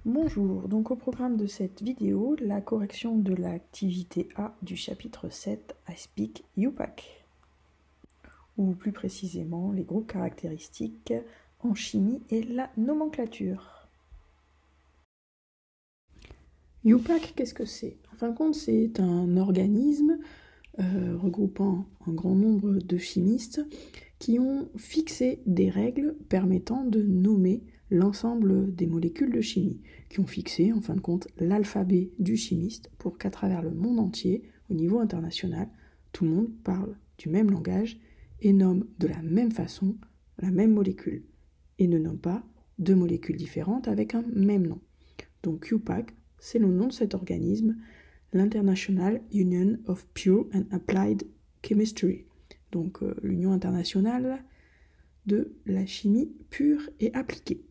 Bonjour, donc au programme de cette vidéo, la correction de l'activité A du chapitre 7 I Speak UPAC, ou plus précisément les groupes caractéristiques en chimie et la nomenclature. UPAC, qu'est-ce que c'est? En fin de compte, c'est un organisme regroupant un grand nombre de chimistes qui ont fixé des règles permettant de nommer l'ensemble des molécules de chimie, qui ont fixé, en fin de compte, l'alphabet du chimiste pour qu'à travers le monde entier, au niveau international, tout le monde parle du même langage et nomme de la même façon la même molécule, et ne nomme pas deux molécules différentes avec un même nom. Donc UPAC, c'est le nom de cet organisme, l'International Union of Pure and Applied Chemistry, donc l'Union internationale de la chimie pure et appliquée.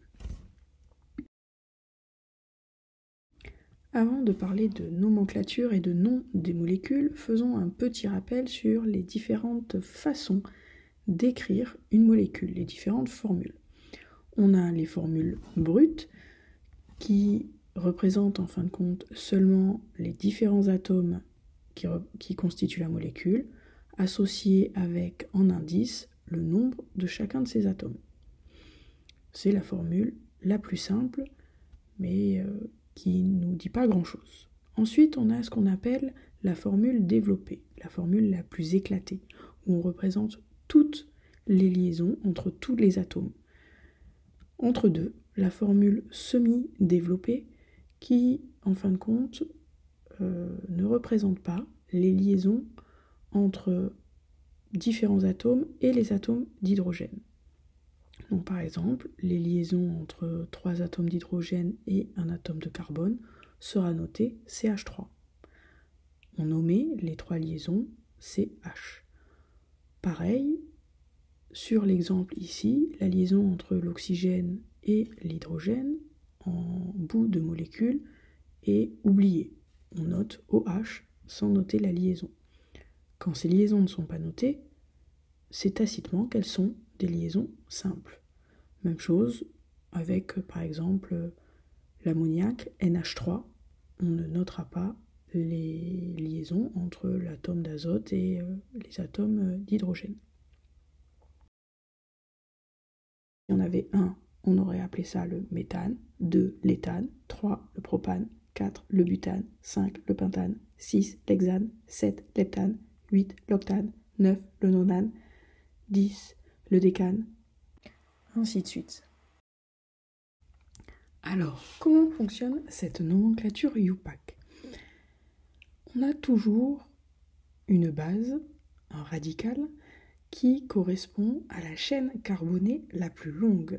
Avant de parler de nomenclature et de nom des molécules, faisons un petit rappel sur les différentes façons d'écrire une molécule, les différentes formules. On a les formules brutes qui représentent en fin de compte seulement les différents atomes qui constituent la molécule, associés avec en indice le nombre de chacun de ces atomes. C'est la formule la plus simple, mais qui ne nous dit pas grand-chose. Ensuite, on a ce qu'on appelle la formule développée, la formule la plus éclatée, où on représente toutes les liaisons entre tous les atomes. Entre deux, la formule semi-développée, qui, en fin de compte, ne représente pas les liaisons entre différents atomes et les atomes d'hydrogène. Donc par exemple, les liaisons entre 3 atomes d'hydrogène et un atome de carbone sera notée CH3. On nommait les 3 liaisons CH. Pareil, sur l'exemple ici, la liaison entre l'oxygène et l'hydrogène en bout de molécule est oubliée. On note OH sans noter la liaison. Quand ces liaisons ne sont pas notées, c'est tacitement qu'elles sont des liaisons simples. Même chose avec, par exemple, l'ammoniac NH3. On ne notera pas les liaisons entre l'atome d'azote et les atomes d'hydrogène. Si on avait 1, on aurait appelé ça le méthane, 2, l'éthane, 3, le propane, 4, le butane, 5, le pentane, 6, l'hexane, 7, l'heptane, 8, l'octane, 9, le nonane, 10, le décane, ainsi de suite. Alors, comment fonctionne cette nomenclature UPAC? On a toujours une base, un radical, qui correspond à la chaîne carbonée la plus longue.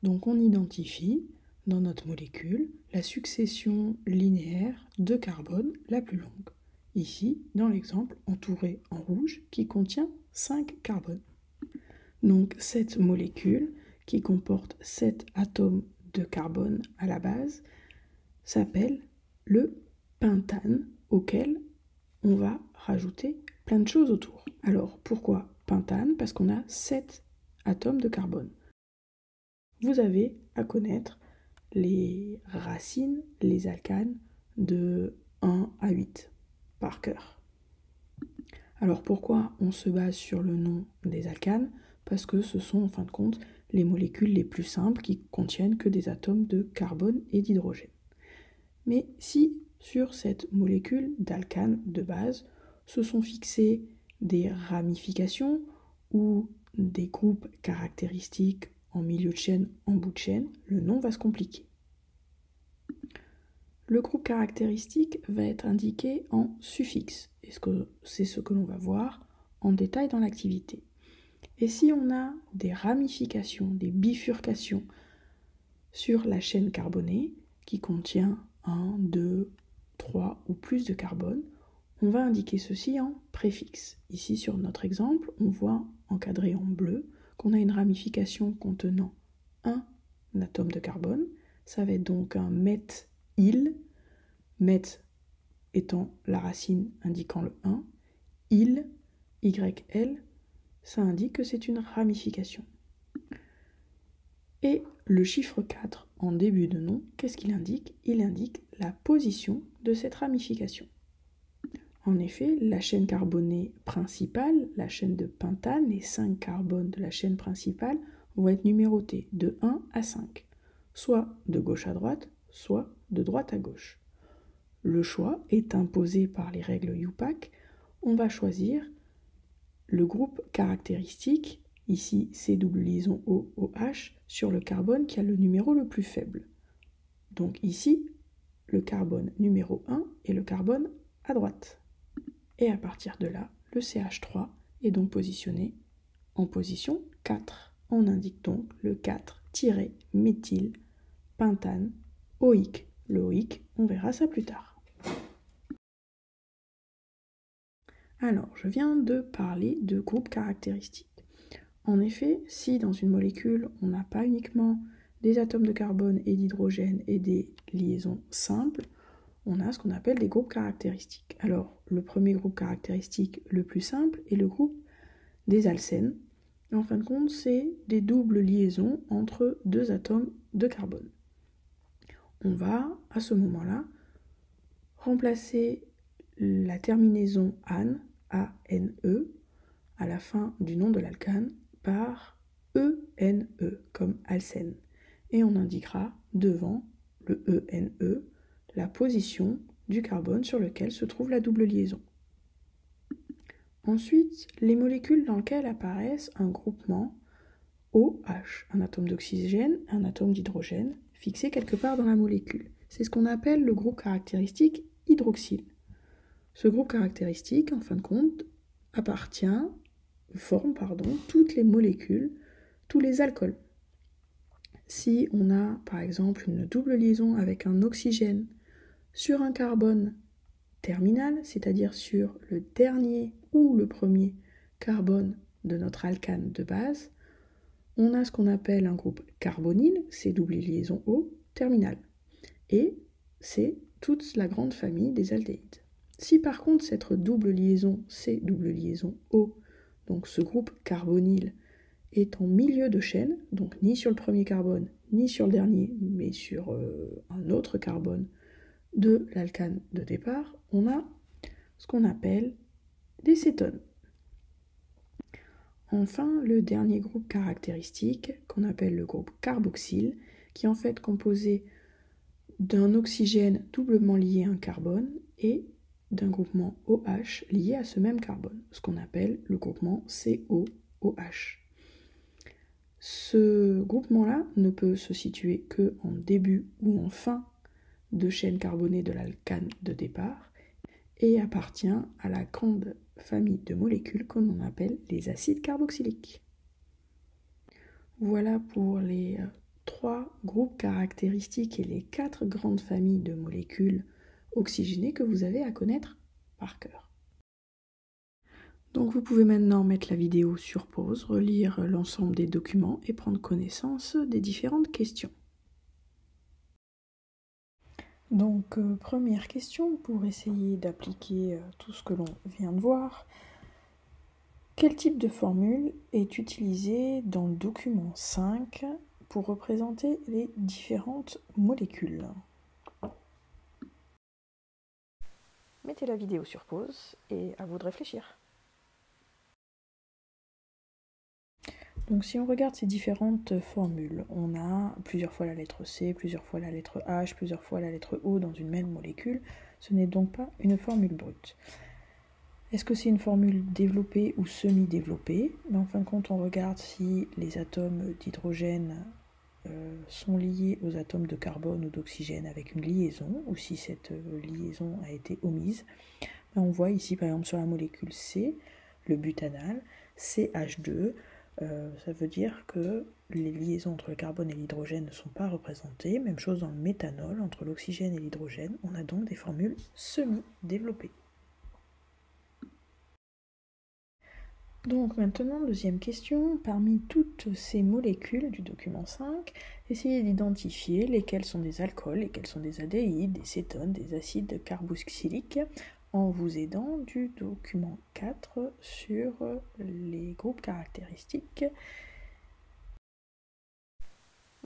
Donc on identifie dans notre molécule la succession linéaire de carbone la plus longue. Ici, dans l'exemple, entouré en rouge, qui contient 5 carbones. Donc cette molécule, qui comporte 7 atomes de carbone à la base, s'appelle le pentane, auquel on va rajouter plein de choses autour. Alors pourquoi pentane? Parce qu'on a 7 atomes de carbone. Vous avez à connaître les racines, les alcanes de 1 à 8 par cœur. Alors pourquoi on se base sur le nom des alcanes? Parce que ce sont en fin de compte les molécules les plus simples qui contiennent que des atomes de carbone et d'hydrogène. Mais si sur cette molécule d'alcane de base se sont fixées des ramifications ou des groupes caractéristiques en milieu de chaîne, en bout de chaîne, le nom va se compliquer. Le groupe caractéristique va être indiqué en suffixe, et c'est ce que l'on va voir en détail dans l'activité. Et si on a des ramifications, des bifurcations sur la chaîne carbonée, qui contient 1, 2, 3 ou plus de carbone, on va indiquer ceci en préfixe. Ici, sur notre exemple, on voit encadré en bleu qu'on a une ramification contenant un atome de carbone. Ça va être donc un meth-il, meth étant la racine indiquant le 1, il, YL, ça indique que c'est une ramification. Et le chiffre 4 en début de nom, qu'est-ce qu'il indique? Il indique la position de cette ramification. En effet, la chaîne carbonée principale, la chaîne de pentane, les 5 carbones de la chaîne principale vont être numérotés de 1 à 5, soit de gauche à droite, soit de droite à gauche. Le choix est imposé par les règles UPAC. On va choisir le groupe caractéristique, ici C double liaison OH, sur le carbone qui a le numéro le plus faible. Donc ici, le carbone numéro 1 est le carbone à droite. Et à partir de là, le CH3 est donc positionné en position 4. On indique donc le 4-méthyl pentane OIC. Le OIC, on verra ça plus tard. Alors, je viens de parler de groupes caractéristiques. En effet, si dans une molécule, on n'a pas uniquement des atomes de carbone et d'hydrogène et des liaisons simples, on a ce qu'on appelle des groupes caractéristiques. Alors, le premier groupe caractéristique le plus simple est le groupe des alcènes. En fin de compte, c'est des doubles liaisons entre deux atomes de carbone. On va, à ce moment-là, remplacer la terminaison ane, A-N-E, à la fin du nom de l'alcane, par E-N-E, comme alcène. Et on indiquera devant le E-N-E la position du carbone sur lequel se trouve la double liaison. Ensuite, les molécules dans lesquelles apparaissent un groupement OH, un atome d'oxygène, un atome d'hydrogène, fixé quelque part dans la molécule. C'est ce qu'on appelle le groupe caractéristique hydroxyle. Ce groupe caractéristique, en fin de compte, forme toutes les molécules, tous les alcools. Si on a par exemple une double liaison avec un oxygène sur un carbone terminal, c'est-à-dire sur le dernier ou le premier carbone de notre alcane de base, on a ce qu'on appelle un groupe carbonyle, c'est double liaison O, terminal. Et c'est toute la grande famille des aldéhydes. Si par contre cette double liaison C double liaison O, donc ce groupe carbonyle, est en milieu de chaîne, donc ni sur le premier carbone, ni sur le dernier, mais sur un autre carbone de l'alcane de départ, on a ce qu'on appelle des cétones. Enfin, le dernier groupe caractéristique, qu'on appelle le groupe carboxyle, qui est en fait composé d'un oxygène doublement lié à un carbone et d'un groupement OH lié à ce même carbone, ce qu'on appelle le groupement COOH. Ce groupement-là ne peut se situer qu'en début ou en fin de chaîne carbonée de l'alcane de départ et appartient à la grande famille de molécules qu'on appelle les acides carboxyliques. Voilà pour les 3 groupes caractéristiques et les 4 grandes familles de molécules oxygénées que vous avez à connaître par cœur. Donc vous pouvez maintenant mettre la vidéo sur pause, relire l'ensemble des documents et prendre connaissance des différentes questions. Donc première question, pour essayer d'appliquer tout ce que l'on vient de voir. Quel type de formule est utilisé dans le document 5 pour représenter les différentes molécules? Mettez la vidéo sur pause et à vous de réfléchir. Donc si on regarde ces différentes formules, on a plusieurs fois la lettre C, plusieurs fois la lettre H, plusieurs fois la lettre O dans une même molécule. Ce n'est donc pas une formule brute. Est-ce que c'est une formule développée ou semi-développée? En fin de compte, on regarde si les atomes d'hydrogène sont liés aux atomes de carbone ou d'oxygène avec une liaison, ou si cette liaison a été omise. On voit ici, par exemple, sur la molécule C, le butanal, CH2, ça veut dire que les liaisons entre le carbone et l'hydrogène ne sont pas représentées. Même chose dans le méthanol, entre l'oxygène et l'hydrogène. On a donc des formules semi-développées. Donc maintenant, deuxième question, parmi toutes ces molécules du document 5, essayez d'identifier lesquelles sont des alcools, lesquelles sont des aldéhydes, des cétones, des acides carboxyliques, en vous aidant du document 4 sur les groupes caractéristiques.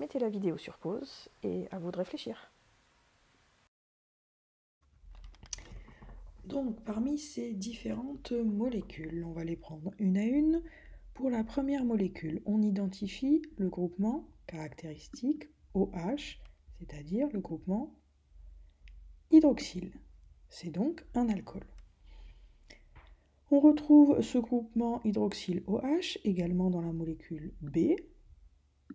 Mettez la vidéo sur pause et à vous de réfléchir. Donc, parmi ces différentes molécules, on va les prendre une à une. Pour la première molécule, on identifie le groupement caractéristique OH, c'est-à-dire le groupement hydroxyle. C'est donc un alcool. On retrouve ce groupement hydroxyle OH également dans la molécule B,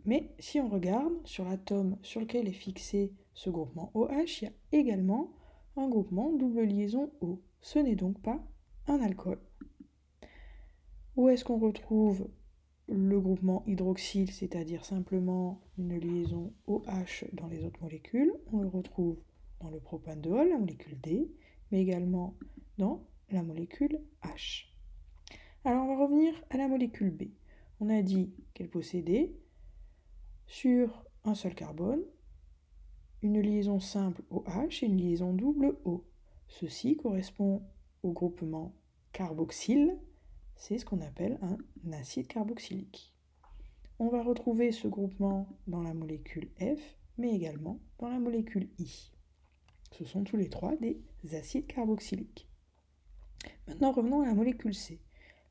mais si on regarde sur l'atome sur lequel est fixé ce groupement OH, il y a également un groupement double liaison O. Ce n'est donc pas un alcool. Où est-ce qu'on retrouve le groupement hydroxyle, c'est-à-dire simplement une liaison OH dans les autres molécules? On le retrouve dans le propanediol, la molécule D, mais également dans la molécule H. Alors on va revenir à la molécule B. On a dit qu'elle possédait sur un seul carbone une liaison simple OH et une liaison double O. Ceci correspond au groupement carboxyle, c'est ce qu'on appelle un acide carboxylique. On va retrouver ce groupement dans la molécule F, mais également dans la molécule I. Ce sont tous les trois des acides carboxyliques. Maintenant, revenons à la molécule C.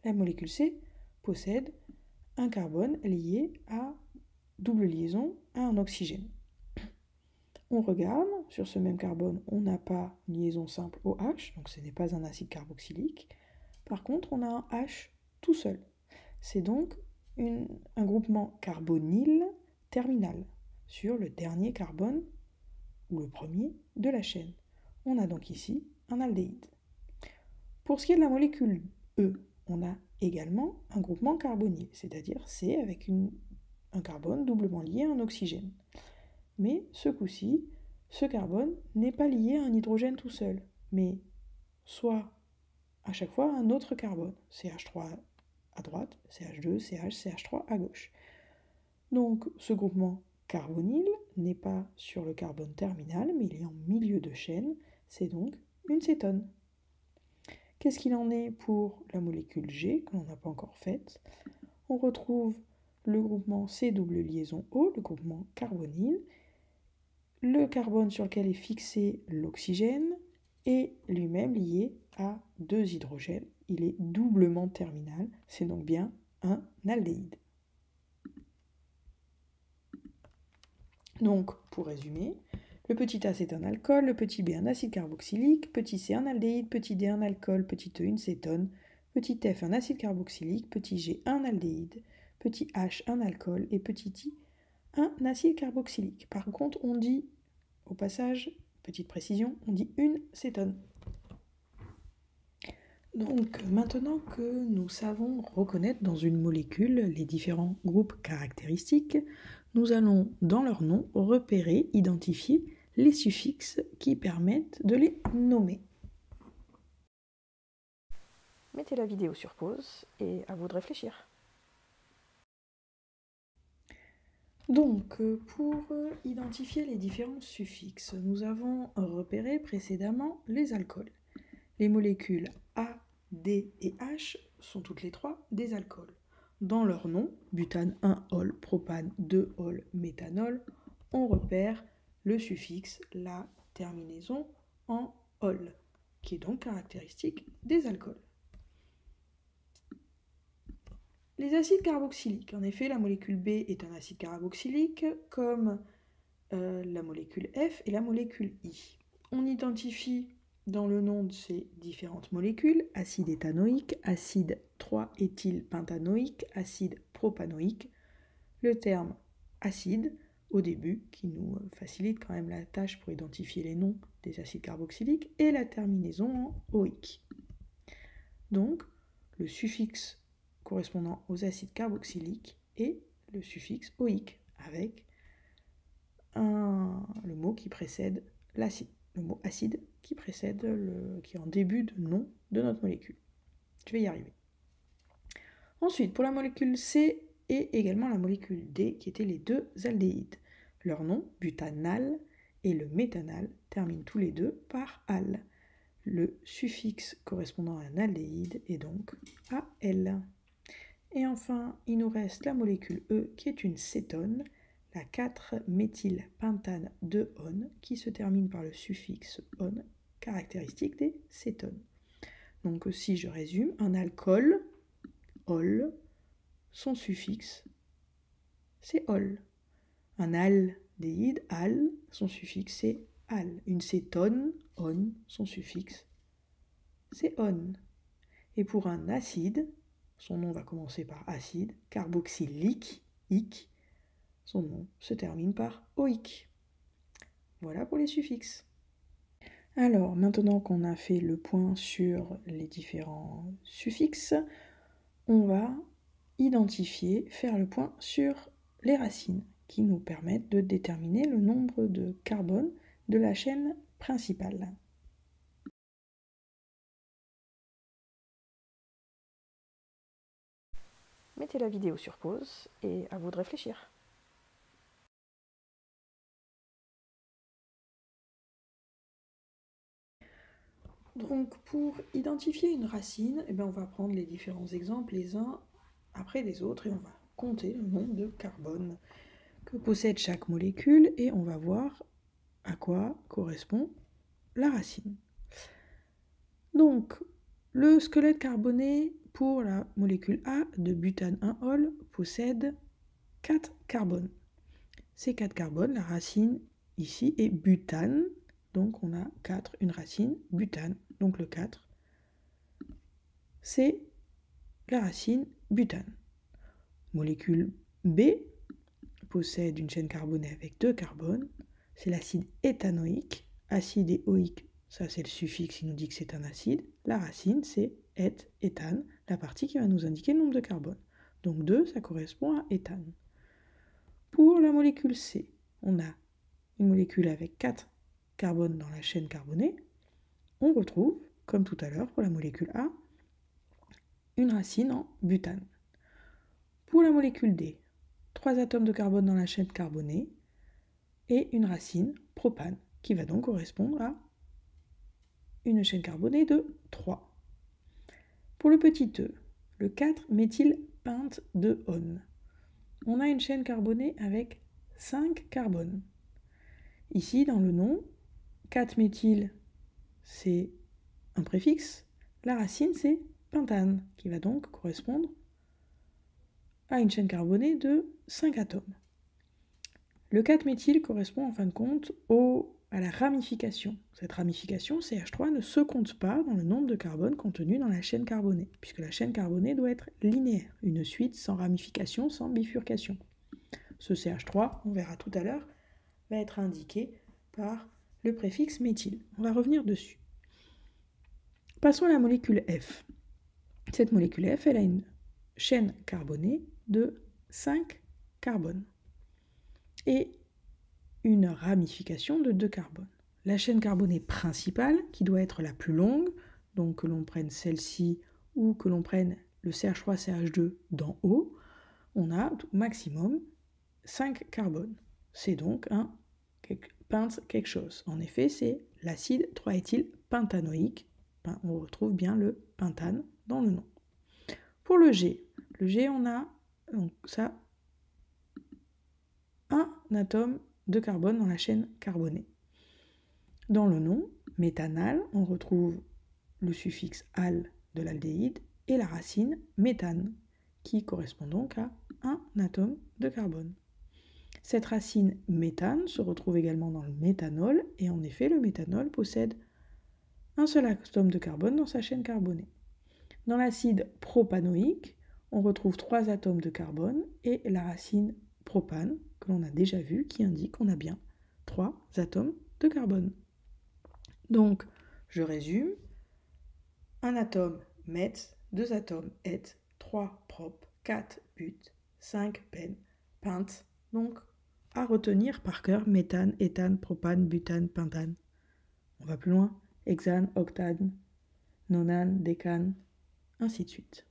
La molécule C possède un carbone lié à double liaison à un oxygène. On regarde, sur ce même carbone, on n'a pas une liaison simple OH, donc ce n'est pas un acide carboxylique. Par contre, on a un H tout seul. C'est donc un groupement carbonyle terminal sur le dernier carbone, ou le premier, de la chaîne. On a donc ici un aldéhyde. Pour ce qui est de la molécule E, on a également un groupement carbonyle, c'est-à-dire C avec un carbone doublement lié à un oxygène. Mais ce coup-ci, ce carbone n'est pas lié à un hydrogène tout seul, mais soit à chaque fois un autre carbone, CH3 à droite, CH2, CH, CH3 à gauche. Donc ce groupement carbonyle n'est pas sur le carbone terminal, mais il est en milieu de chaîne, c'est donc une cétone. Qu'est-ce qu'il en est pour la molécule G, que l'on n'a pas encore faite? On retrouve le groupement C double liaison O, le groupement carbonyle, le carbone sur lequel est fixé l'oxygène est lui-même lié à deux hydrogènes. Il est doublement terminal, c'est donc bien un aldéhyde. Donc, pour résumer, le petit A c'est un alcool, le petit B un acide carboxylique, petit C un aldéhyde, petit D un alcool, petit E une cétone, petit F un acide carboxylique, petit G un aldéhyde, petit H un alcool et petit I un acide carboxylique. Par contre, on dit, au passage, petite précision, on dit une cétone. Donc maintenant que nous savons reconnaître dans une molécule les différents groupes caractéristiques, nous allons dans leur nom repérer, identifier les suffixes qui permettent de les nommer. Mettez la vidéo sur pause et à vous de réfléchir. Donc, pour identifier les différents suffixes, nous avons repéré précédemment les alcools. Les molécules A, D et H sont toutes les trois des alcools. Dans leur nom, butane 1-ol, propane 2-ol, méthanol, on repère le suffixe, la terminaison en ol, qui est donc caractéristique des alcools. Les acides carboxyliques, en effet, la molécule B est un acide carboxylique, comme la molécule F et la molécule I. On identifie dans le nom de ces différentes molécules acide éthanoïque, acide 3-éthylpentanoïque, acide propanoïque. Le terme acide, au début, qui nous facilite quand même la tâche pour identifier les noms des acides carboxyliques, et la terminaison en oïque. Donc, le suffixe correspondant aux acides carboxyliques et le suffixe oïque, avec le mot qui précède l'acide, le mot acide qui précède qui est en début de nom de notre molécule. Je vais y arriver. Ensuite, pour la molécule C et également la molécule D, qui étaient les deux aldéhydes. Leur nom, butanal et le méthanal, terminent tous les deux par al. Le suffixe correspondant à un aldéhyde est donc AL. Et enfin, il nous reste la molécule E qui est une cétone. la 4-méthylpentane de -one qui se termine par le suffixe -one, caractéristique des cétones. Donc si je résume, un alcool, ol, son suffixe, c'est ol. Un aldéhyde, al, son suffixe, c'est al. Une cétone, on, son suffixe, c'est on. Et pour un acide, son nom va commencer par acide, carboxylique, ic, son nom se termine par oïque. Voilà pour les suffixes. Alors, maintenant qu'on a fait le point sur les différents suffixes, on va identifier, faire le point sur les racines qui nous permettent de déterminer le nombre de carbone de la chaîne principale. Mettez la vidéo sur pause et à vous de réfléchir. Donc pour identifier une racine, on va prendre les différents exemples les uns après les autres et on va compter le nombre de carbone que possède chaque molécule et on va voir à quoi correspond la racine. Donc le squelette carboné pour la molécule A de butane 1-ol possède 4 carbones. Ces 4 carbones, la racine ici est butane, donc on a 4, une racine, butane, donc le 4, c'est la racine butane. Molécule B possède une chaîne carbonée avec 2 carbones, c'est l'acide éthanoïque, acide et oïque, ça c'est le suffixe qui nous dit que c'est un acide, la racine c'est éthane, la partie qui va nous indiquer le nombre de carbone. Donc 2, ça correspond à éthane. Pour la molécule C, on a une molécule avec 4 carbones dans la chaîne carbonée. On retrouve, comme tout à l'heure pour la molécule A, une racine en butane. Pour la molécule D, 3 atomes de carbone dans la chaîne carbonée et une racine propane, qui va donc correspondre à une chaîne carbonée de 3. Pour le petit e, le 4-méthylpente de -one, on a une chaîne carbonée avec 5 carbones. Ici, dans le nom, 4-méthyl, c'est un préfixe. La racine, c'est pentane, qui va donc correspondre à une chaîne carbonée de 5 atomes. Le 4-méthyl correspond en fin de compte à la ramification. Cette ramification, CH3, ne se compte pas dans le nombre de carbone contenu dans la chaîne carbonée, puisque la chaîne carbonée doit être linéaire, une suite sans ramification, sans bifurcation. Ce CH3, on verra tout à l'heure, va être indiqué par le préfixe méthyle. On va revenir dessus. Passons à la molécule F. Cette molécule F, elle a une chaîne carbonée de 5 carbones et une ramification de 2 carbones. La chaîne carbonée principale, qui doit être la plus longue, donc que l'on prenne celle-ci ou que l'on prenne le CH3CH2 d'en haut, on a au maximum 5 carbones. C'est donc un pente quelque chose. En effet, c'est l'acide 3-éthylpentanoïque. On retrouve bien le pentane dans le nom. Pour le G, on a donc ça un atome de carbone dans la chaîne carbonée. Dans le nom, méthanal, on retrouve le suffixe al de l'aldéhyde et la racine méthane, qui correspond donc à un atome de carbone. Cette racine méthane se retrouve également dans le méthanol, et en effet, le méthanol possède un seul atome de carbone dans sa chaîne carbonée. Dans l'acide propanoïque, on retrouve 3 atomes de carbone et la racine propane, que l'on a déjà vu, qui indique qu'on a bien 3 atomes de carbone. Donc, je résume, un atome meth, 2 atomes et, 3 prop, 4 but, 5 pen, pente. Donc, à retenir par cœur, méthane, éthane, propane, butane, pentane. On va plus loin, hexane, octane, nonane, décane, ainsi de suite.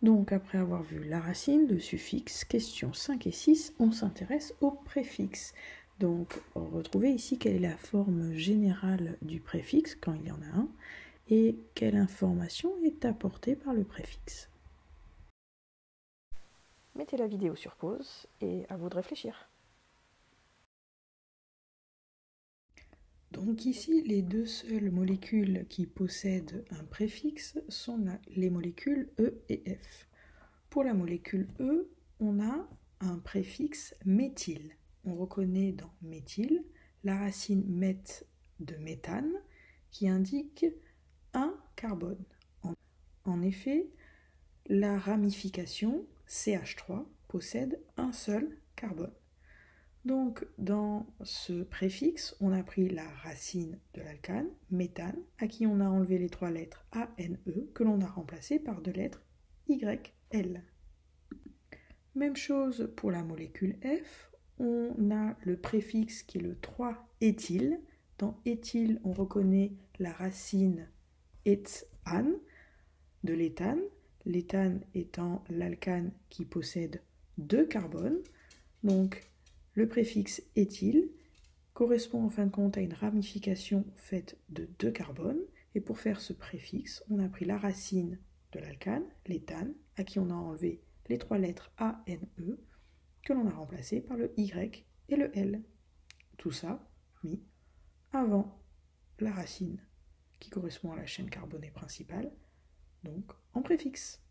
Donc, après avoir vu la racine, le suffixe, questions 5 et 6, on s'intéresse au préfixe. Donc, retrouvez ici quelle est la forme générale du préfixe, quand il y en a un, et quelle information est apportée par le préfixe. Mettez la vidéo sur pause et à vous de réfléchir. Donc ici, les deux seules molécules qui possèdent un préfixe sont les molécules E et F. Pour la molécule E, on a un préfixe méthyle. On reconnaît dans méthyle la racine meth de méthane qui indique un carbone. En effet, la ramification CH3 possède un seul carbone. Donc, dans ce préfixe, on a pris la racine de l'alcane, méthane, à qui on a enlevé les 3 lettres ANE, que l'on a remplacées par 2 lettres YL. Même chose pour la molécule F, on a le préfixe qui est le 3-éthyle. Dans éthyle, on reconnaît la racine éthane de l'éthane, l'éthane étant l'alcane qui possède 2 carbones. Donc, le préfixe éthyle correspond en fin de compte à une ramification faite de 2 carbones. Et pour faire ce préfixe, on a pris la racine de l'alcane, l'éthane, à qui on a enlevé les 3 lettres ANE, que l'on a remplacées par le Y et le L. Tout ça mis avant la racine qui correspond à la chaîne carbonée principale, donc en préfixe.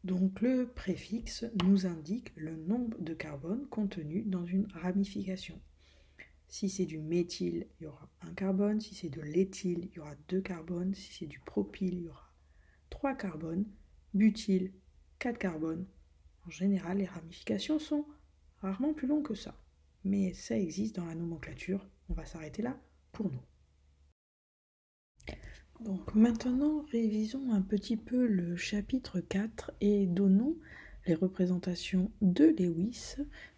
Donc le préfixe nous indique le nombre de carbone contenu dans une ramification. Si c'est du méthyle, il y aura 1 carbone. Si c'est de l'éthyle, il y aura 2 carbones. Si c'est du propyle, il y aura 3 carbones. Butyle, 4 carbones. En général, les ramifications sont rarement plus longues que ça. Mais ça existe dans la nomenclature. On va s'arrêter là pour nous. Donc maintenant, révisons un petit peu le chapitre 4 et donnons les représentations de Lewis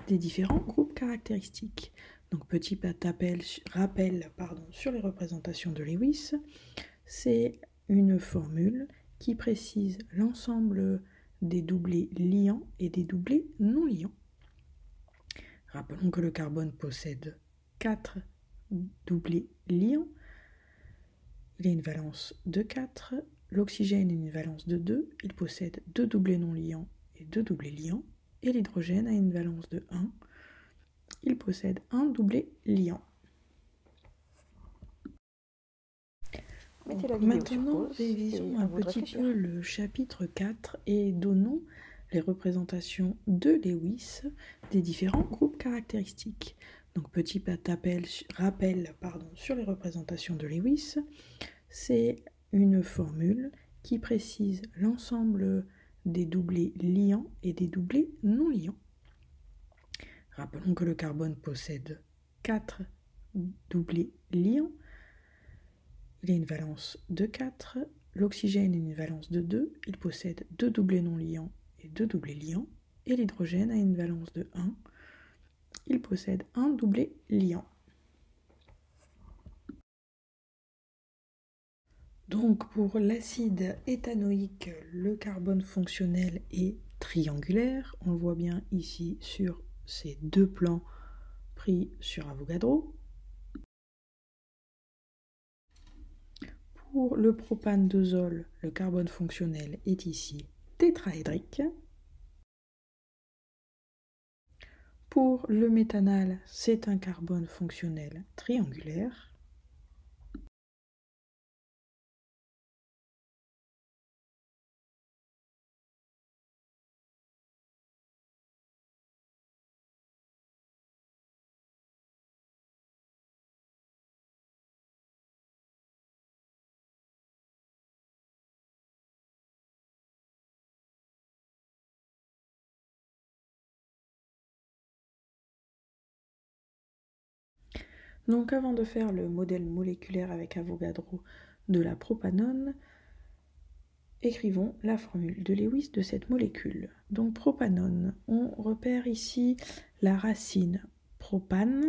des différents groupes caractéristiques. Donc petit rappel sur les représentations de Lewis, c'est une formule qui précise l'ensemble des doublés liants et des doublés non liants. Rappelons que le carbone possède 4 doublés liants. Il a une valence de 4, l'oxygène a une valence de 2, il possède 2 doublés non liants et 2 doublés liants, et l'hydrogène a une valence de 1, il possède un doublé liant. Maintenant, révisons un petit peu le chapitre 4 et donnons les représentations de Lewis des différents groupes caractéristiques. Donc petit rappel sur les représentations de Lewis, c'est une formule qui précise l'ensemble des doublés liants et des doublés non liants. Rappelons que le carbone possède 4 doublés liants, il a une valence de 4, l'oxygène a une valence de 2, il possède 2 doublés non liants et 2 doublés liants, et l'hydrogène a une valence de 1, il possède un doublé liant. Donc pour l'acide éthanoïque, le carbone fonctionnel est triangulaire. On le voit bien ici sur ces 2 plans pris sur Avogadro. Pour le propane-2-ol, le carbone fonctionnel est ici tétraédrique. Pour le méthanal, c'est un carbone fonctionnel triangulaire. Donc avant de faire le modèle moléculaire avec Avogadro de la propanone, écrivons la formule de Lewis de cette molécule. Donc propanone, on repère ici la racine propane.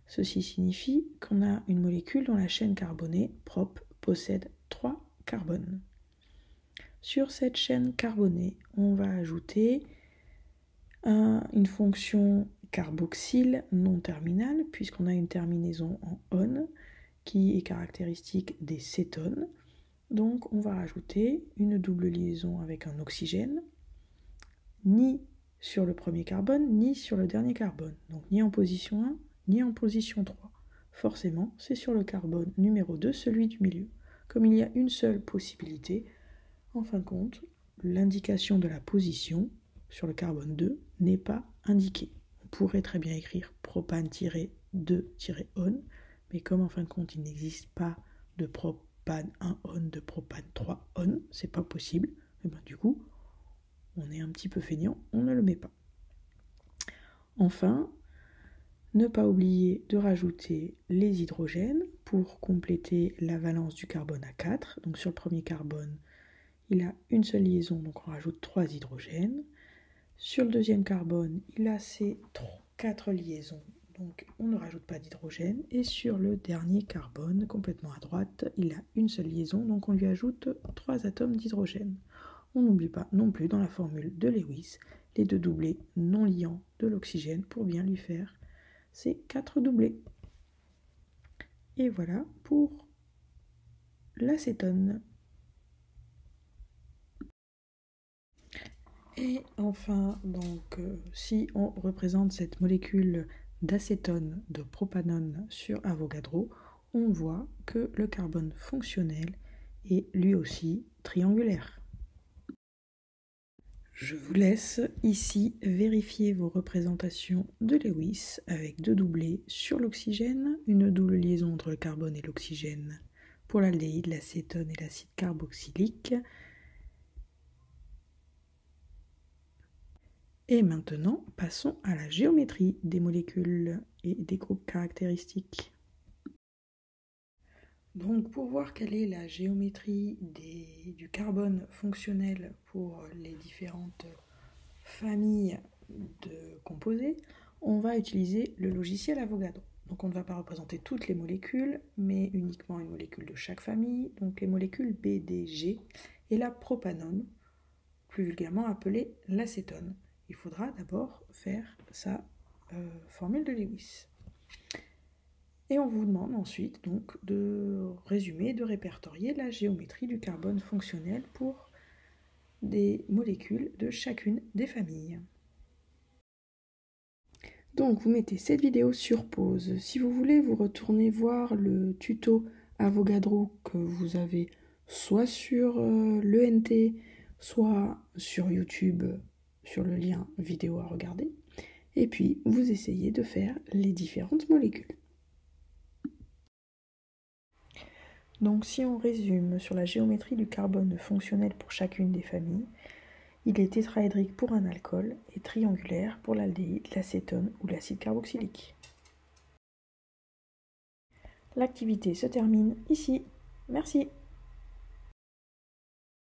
Ceci signifie qu'on a une molécule dont la chaîne carbonée prop possède 3 carbones. Sur cette chaîne carbonée, on va ajouter une fonction carboxyle non terminale, puisqu'on a une terminaison en on, qui est caractéristique des cétones. Donc on va rajouter une double liaison avec un oxygène, ni sur le premier carbone, ni sur le dernier carbone. Donc ni en position 1, ni en position 3. Forcément, c'est sur le carbone numéro 2, celui du milieu. Comme il y a une seule possibilité, en fin de compte, l'indication de la position sur le carbone 2 n'est pas indiquée. On pourrait très bien écrire propane-2-on, mais comme en fin de compte il n'existe pas de propane 1-on, de propane 3-on, c'est pas possible, et ben du coup, on est un petit peu feignant, on ne le met pas. Enfin, ne pas oublier de rajouter les hydrogènes pour compléter la valence du carbone à 4. Donc sur le premier carbone, il a une seule liaison, donc on rajoute 3 hydrogènes. Sur le deuxième carbone, il a ces 4 liaisons, donc on ne rajoute pas d'hydrogène. Et sur le dernier carbone, complètement à droite, il a une seule liaison, donc on lui ajoute 3 atomes d'hydrogène. On n'oublie pas non plus dans la formule de Lewis les 2 doublés non liants de l'oxygène pour bien lui faire ces 4 doublés. Et voilà pour l'acétone. Et enfin, donc, si on représente cette molécule d'acétone de propanone sur Avogadro, on voit que le carbone fonctionnel est lui aussi triangulaire. Je vous laisse ici vérifier vos représentations de Lewis avec 2 doublés sur l'oxygène, une double liaison entre le carbone et l'oxygène pour l'aldéhyde, l'acétone et l'acide carboxylique. Et maintenant, passons à la géométrie des molécules et des groupes caractéristiques. Donc pour voir quelle est la géométrie du carbone fonctionnel pour les différentes familles de composés, on va utiliser le logiciel Avogadro. Donc on ne va pas représenter toutes les molécules, mais uniquement une molécule de chaque famille, donc les molécules B, D, G, et la propanone, plus vulgairement appelée l'acétone. Il faudra d'abord faire sa formule de Lewis. Et on vous demande ensuite donc de résumer, de répertorier la géométrie du carbone fonctionnel pour des molécules de chacune des familles. Donc vous mettez cette vidéo sur pause. Si vous voulez, vous retournez voir le tuto Avogadro que vous avez soit sur l'ENT, soit sur YouTube, sur le lien vidéo à regarder. Et puis vous essayez de faire les différentes molécules. Donc si on résume sur la géométrie du carbone fonctionnel pour chacune des familles, il est tétraédrique pour un alcool et triangulaire pour l'aldéhyde, l'acétone ou l'acide carboxylique. L'activité se termine ici. Merci.